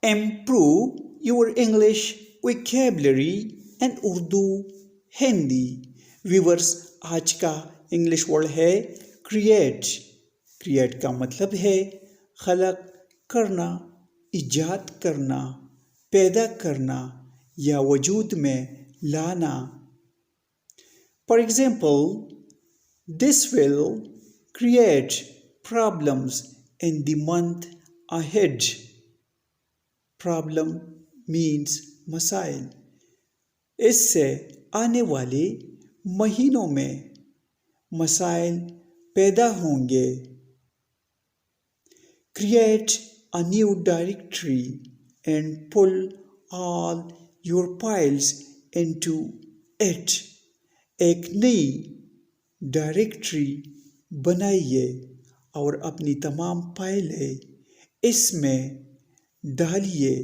Improve your English vocabulary and Urdu Hindi. Viewers, आज का English word है क्रिएट. क्रिएट का मतलब है खलक करना, इजाद करना, पैदा करना या वजूद में लाना. For example, this will create problems in the month ahead. Problem means मसाइल. इससे आने वाले महीनों में मसाइल पैदा होंगे. Create a new directory and pull all your files into it. एक नई डायरेक्टरी बनाइए और अपनी तमाम फाइलें इसमें डालिए.